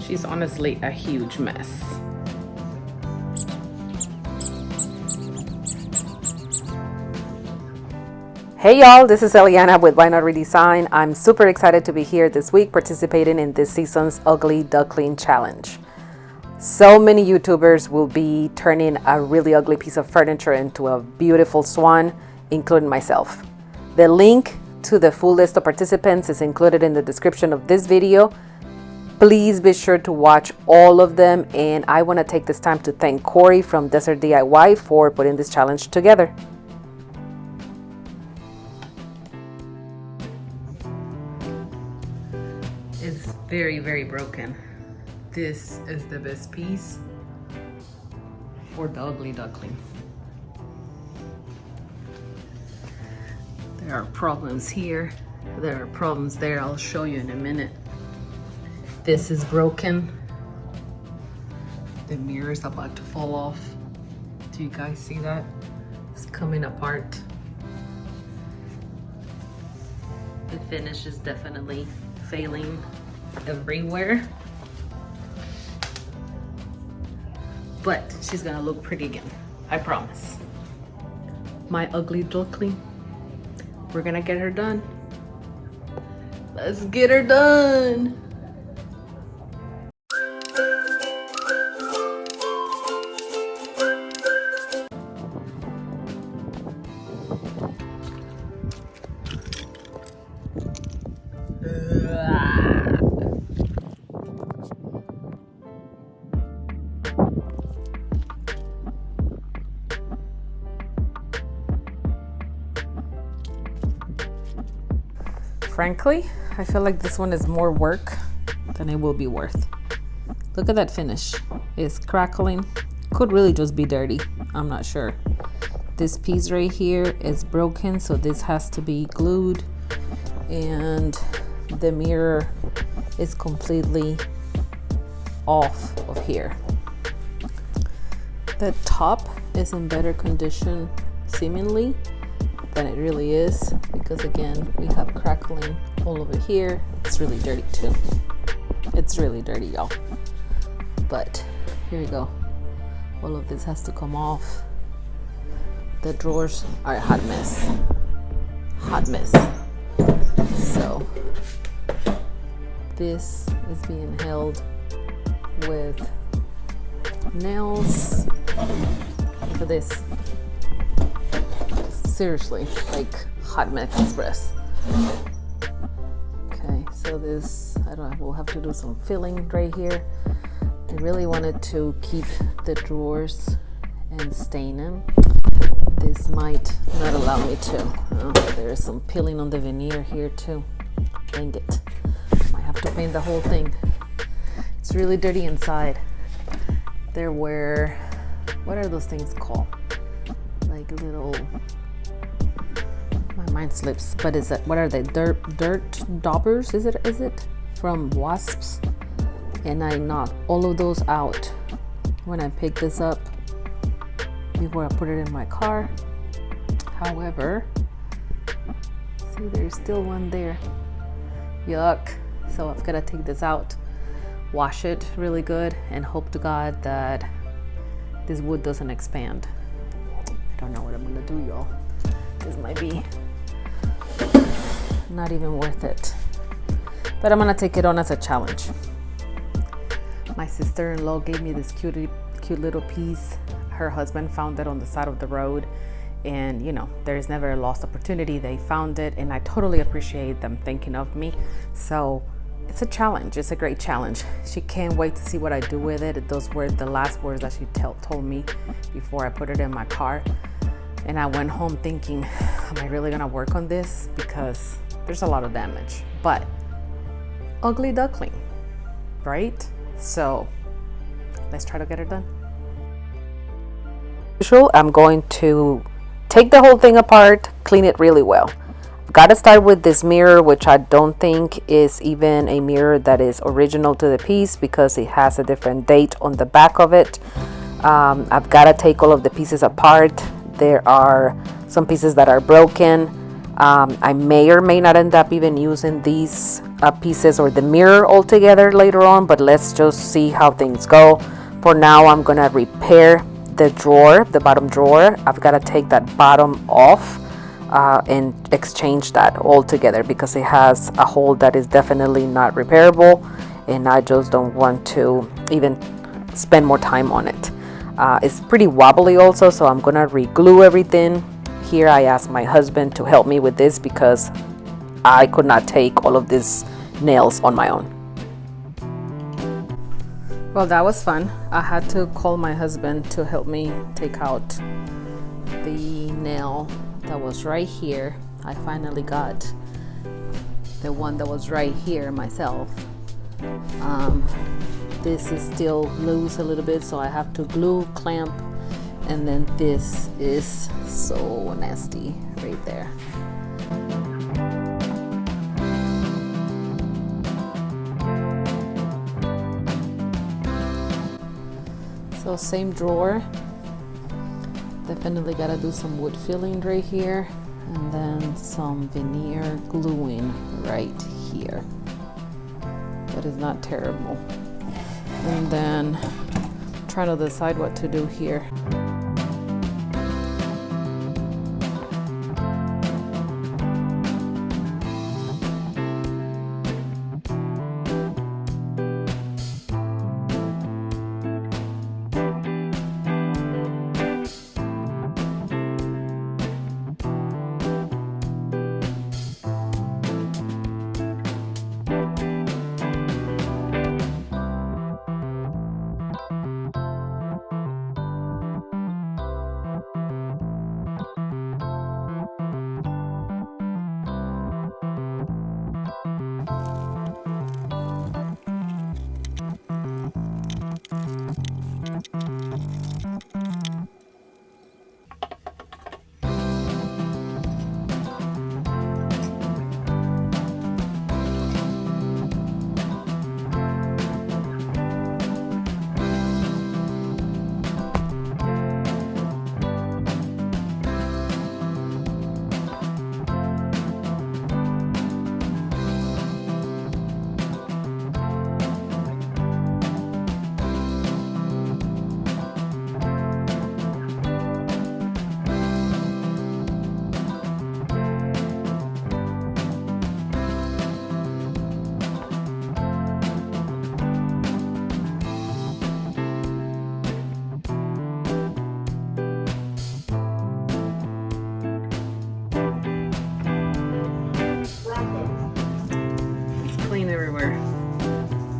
She's honestly a huge mess. Hey y'all, this is Eliana with Why Not Redesign. I'm super excited to be here this week participating in this season's Ugly Duckling Challenge. So many YouTubers will be turning a really ugly piece of furniture into a beautiful swan, including myself. The link to the full list of participants is included in the description of this video. Please be sure to watch all of them, and I want to take this time to thank Corey from Desert DIY for putting this challenge together. It's very, very broken. This is the best piece for the ugly duckling. There are problems here. There are problems there. I'll show you in a minute. This is broken. The mirror is about to fall off. Do you guys see that? It's coming apart. The finish is definitely failing everywhere. But she's gonna look pretty again, I promise. My ugly duckling. We're gonna get her done. Let's get her done. Frankly, I feel like this one is more work than it will be worth. Look at that finish. It's crackling. Could really just be dirty. I'm not sure. This piece right here is broken, so this has to be glued. And the mirror is completely off of here. The top is in better condition, seemingly, than it really is, because again we have crackling all over here. It's really dirty too. It's really dirty, y'all. But here you go. All of this has to come off. The drawers are a hot mess. Hot mess. So this is being held with nails. Look at this. Seriously, like hot mess express. Okay, so this, I don't know, we'll have to do some filling right here. I really wanted to keep the drawers and stain them. This might not allow me to. Oh, there's some peeling on the veneer here too. Dang it. Might have to paint the whole thing. It's really dirty inside. There were, what are those things called? Like little, my mind slips, but is it, what are they? Dirt daubers, is it? From wasps. And I knocked all of those out when I picked this up before I put it in my car. However, see, there's still one there. Yuck. So I've got to take this out, wash it really good, and hope to God that this wood doesn't expand. I don't know what I'm gonna do, y'all. This might be not even worth it, but I'm gonna take it on as a challenge. My sister-in-law gave me this cute little piece. Her husband found it on the side of the road, and you know, there is never a lost opportunity. They found it, and I totally appreciate them thinking of me. So it's a challenge. It's a great challenge. She can't wait to see what I do with it. Those were the last words that she told me before I put it in my car. And I went home thinking, am I really gonna work on this? Because there's a lot of damage. But ugly duckling, right? So let's try to get it done. I'm going to take the whole thing apart, clean it really well. I've got to start with this mirror, which I don't think is even a mirror that is original to the piece because it has a different date on the back of it. I've got to take all of the pieces apart. There are some pieces that are broken. I may or may not end up even using these pieces or the mirror altogether later on, but let's just see how things go. For now, I'm gonna repair the drawer, the bottom drawer. I've got to take that bottom off and exchange that altogether because it has a hole that is definitely not repairable, and I just don't want to even spend more time on it. It's pretty wobbly also, so I'm gonna re-glue everything. Here I asked my husband to help me with this because I could not take all of these nails on my own. Well, that was fun. I had to call my husband to help me take out the nail that was right here. I finally got the one that was right here myself. This is still loose a little bit, so I have to glue, clamp, and then this is so nasty right there. So same drawer, definitely gotta do some wood filling right here, and then some veneer gluing right here. That is not terrible. And then trying to decide what to do here.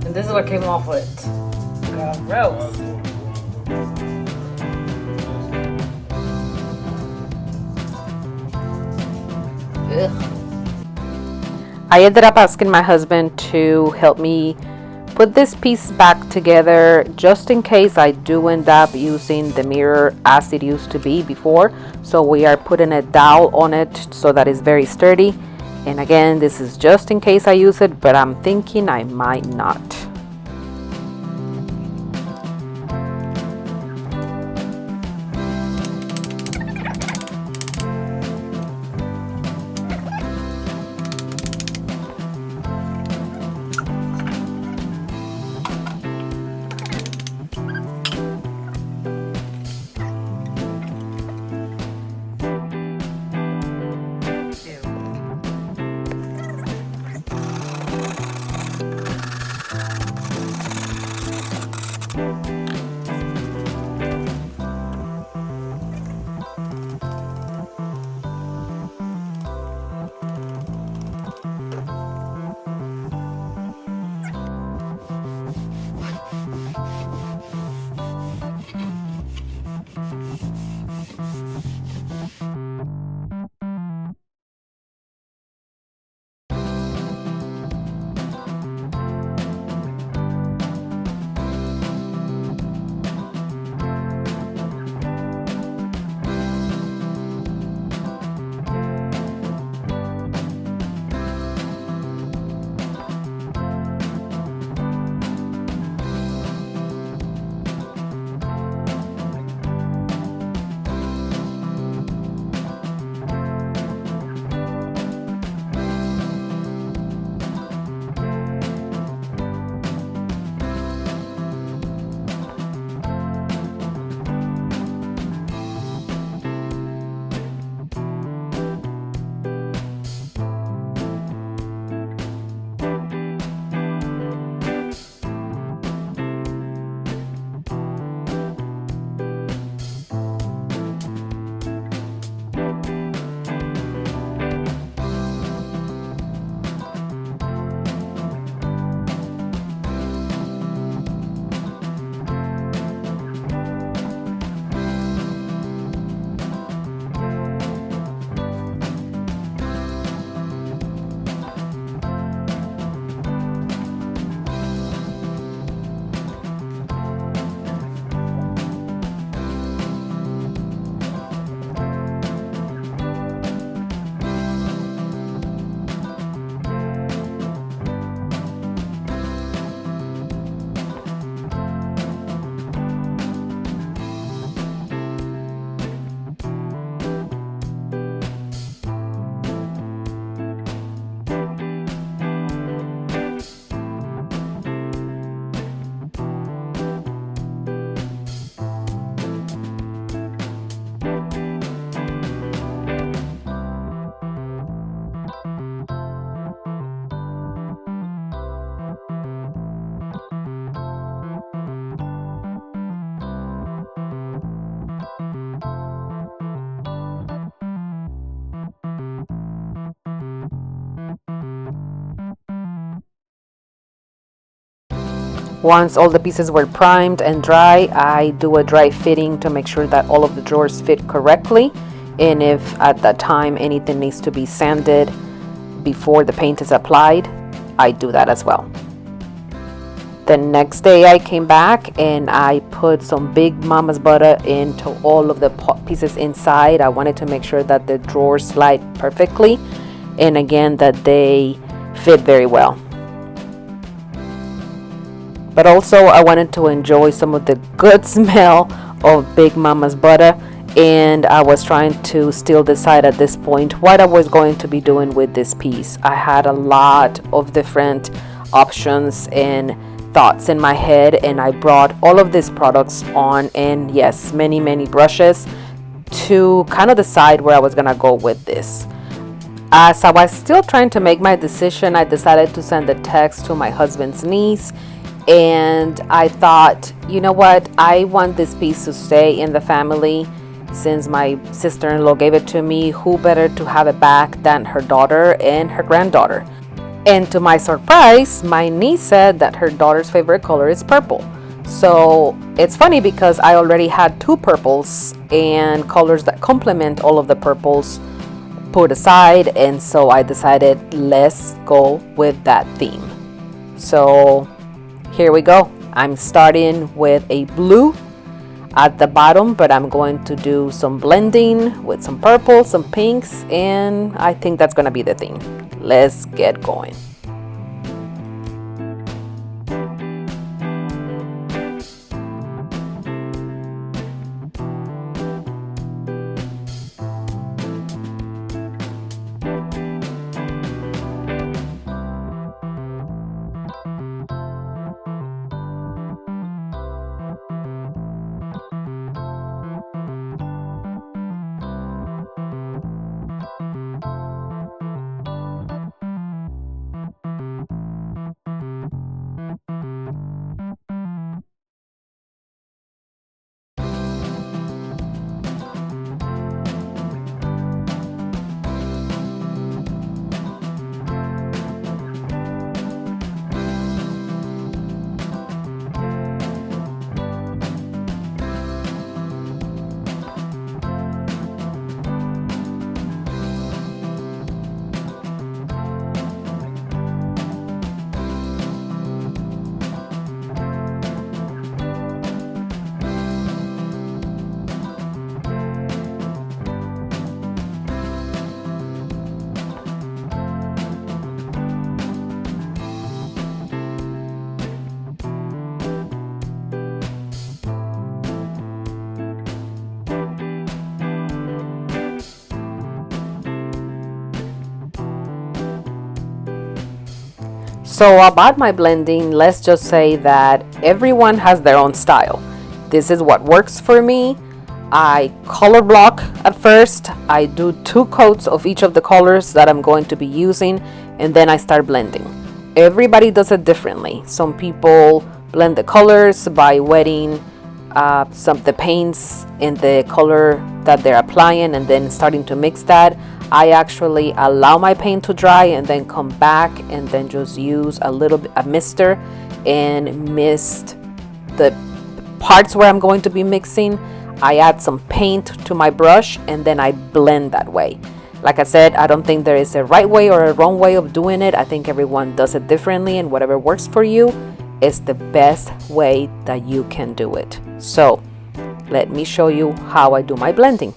And this is what came off with it. Gross. Ugh. I ended up asking my husband to help me put this piece back together just in case I do end up using the mirror as it used to be before. So we are putting a dowel on it so that it's very sturdy. And again, this is just in case I use it, but I'm thinking I might not. Once all the pieces were primed and dry, I do a dry fitting to make sure that all of the drawers fit correctly. And if at that time anything needs to be sanded before the paint is applied, I do that as well. The next day I came back and I put some Big Mama's butter into all of the pieces inside. I wanted to make sure that the drawers slide perfectly, and again that they fit very well. But also I wanted to enjoy some of the good smell of Big Mama's butter, and I was trying to still decide at this point what I was going to be doing with this piece. I had a lot of different options and thoughts in my head, and I brought all of these products on, and yes, many brushes to kind of decide where I was gonna go with this. As I was still trying to make my decision, I decided to send a text to my husband's niece, and I thought, you know what, I want this piece to stay in the family. Since my sister-in-law gave it to me, who better to have it back than her daughter and her granddaughter? And to my surprise, my niece said that her daughter's favorite color is purple. So it's funny because I already had two purples and colors that complement all of the purples put aside, and so I decided let's go with that theme. So here we go. I'm starting with a blue at the bottom, but I'm going to do some blending with some purple, some pinks, and I think that's gonna be the theme. Let's get going. So about my blending, let's just say that everyone has their own style. This is what works for me. I color block at first. I do 2 coats of each of the colors that I'm going to be using, and then I start blending. Everybody does it differently. Some people blend the colors by wetting some of the paints in the color that they're applying and then starting to mix that. I actually allow my paint to dry and then come back and then just use a little bit of mister and mist the parts where I'm going to be mixing. I add some paint to my brush and then I blend that way. Like I said, I don't think there is a right way or a wrong way of doing it. I think everyone does it differently, and whatever works for you is the best way that you can do it. So let me show you how I do my blending.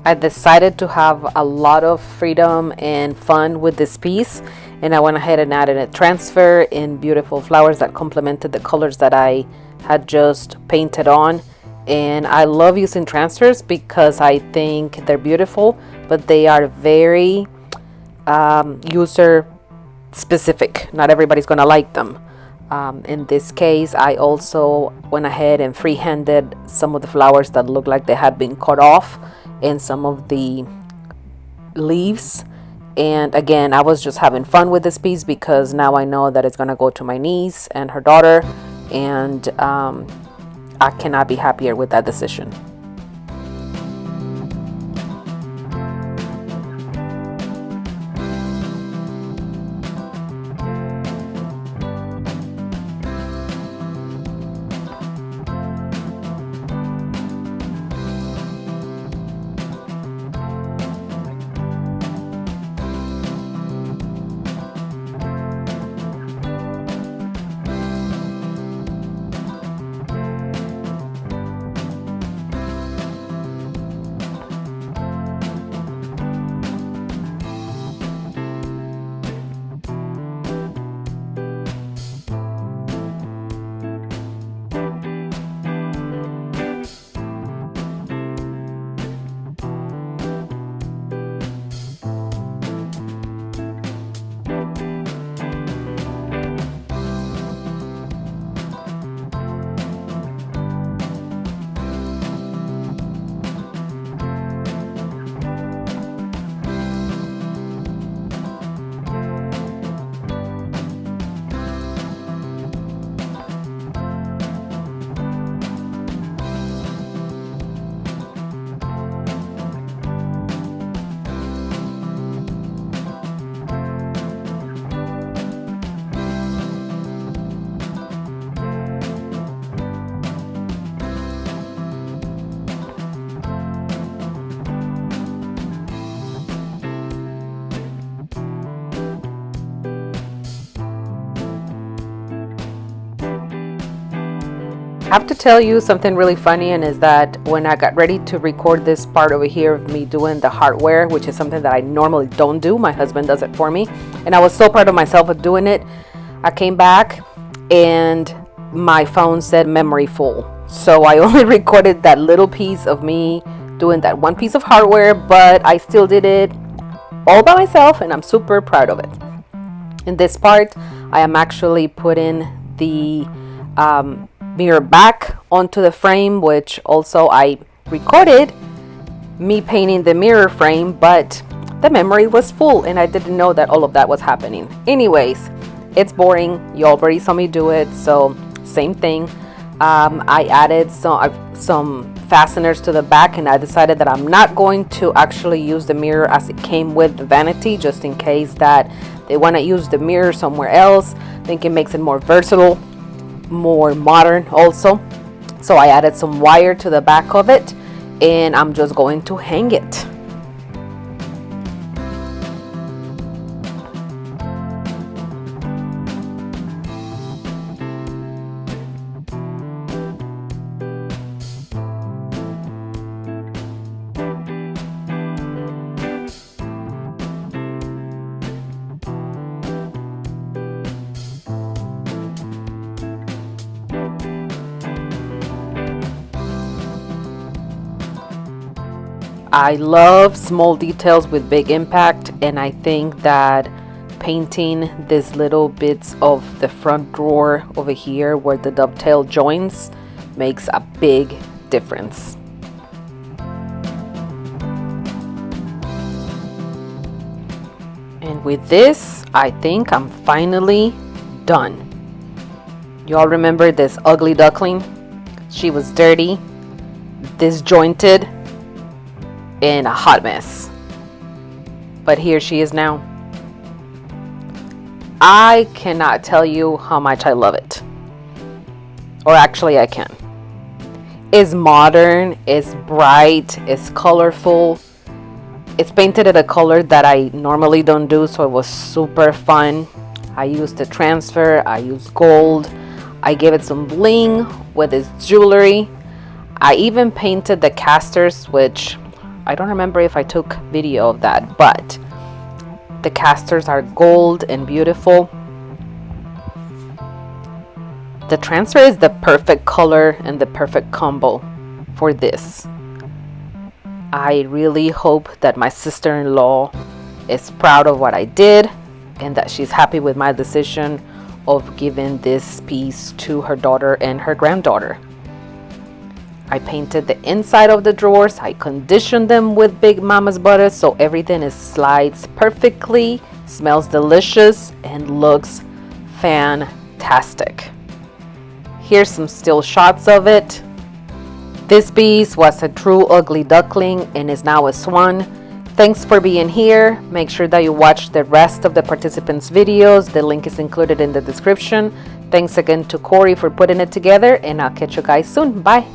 I decided to have a lot of freedom and fun with this piece, and I went ahead and added a transfer in beautiful flowers that complemented the colors that I had just painted on. And I love using transfers because I think they're beautiful, but they are very user specific. Not everybody's gonna like them. In this case, I also went ahead and freehanded some of the flowers that looked like they had been cut off and some of the leaves. And again, I was just having fun with this piece because now I know that it's gonna go to my niece and her daughter, and I cannot be happier with that decision. I have to tell you something really funny, and is that when I got ready to record this part over here of me doing the hardware, which is something that I normally don't do, my husband does it for me, and I was so proud of myself of doing it. I came back and my phone said memory full, so I only recorded that little piece of me doing that one piece of hardware, but I still did it all by myself and I'm super proud of it. In this part, I am actually putting the mirror back onto the frame, which also I recorded me painting the mirror frame, but the memory was full and I didn't know that all of that was happening. Anyways, it's boring. You already saw me do it, so same thing. I added some fasteners to the back, and I decided that I'm not going to actually use the mirror as it came with the vanity, just in case that they want to use the mirror somewhere else. I think it makes it more versatile, more modern also. So I added some wire to the back of it, and I'm just going to hang it. I love small details with big impact, and I think that painting these little bits of the front drawer over here where the dovetail joins makes a big difference. And with this, I think I'm finally done. You all remember this ugly duckling? She was dirty, disjointed, and a hot mess. But here she is now. I cannot tell you how much I love it. Or actually I can. It's modern, it's bright, it's colorful. It's painted in a color that I normally don't do, so it was super fun. I used the transfer, I used gold. I gave it some bling with its jewelry. I even painted the casters, which I don't remember if I took video of that, but the casters are gold and beautiful. The transfer is the perfect color and the perfect combo for this. I really hope that my sister-in-law is proud of what I did and that she's happy with my decision of giving this piece to her daughter and her granddaughter. I painted the inside of the drawers. I conditioned them with Big Mama's butter so everything is slides perfectly, smells delicious, and looks fantastic. Here's some still shots of it. This piece was a true ugly duckling and is now a swan. Thanks for being here. Make sure that you watch the rest of the participants' videos. The link is included in the description. Thanks again to Corey for putting it together, and I'll catch you guys soon. Bye.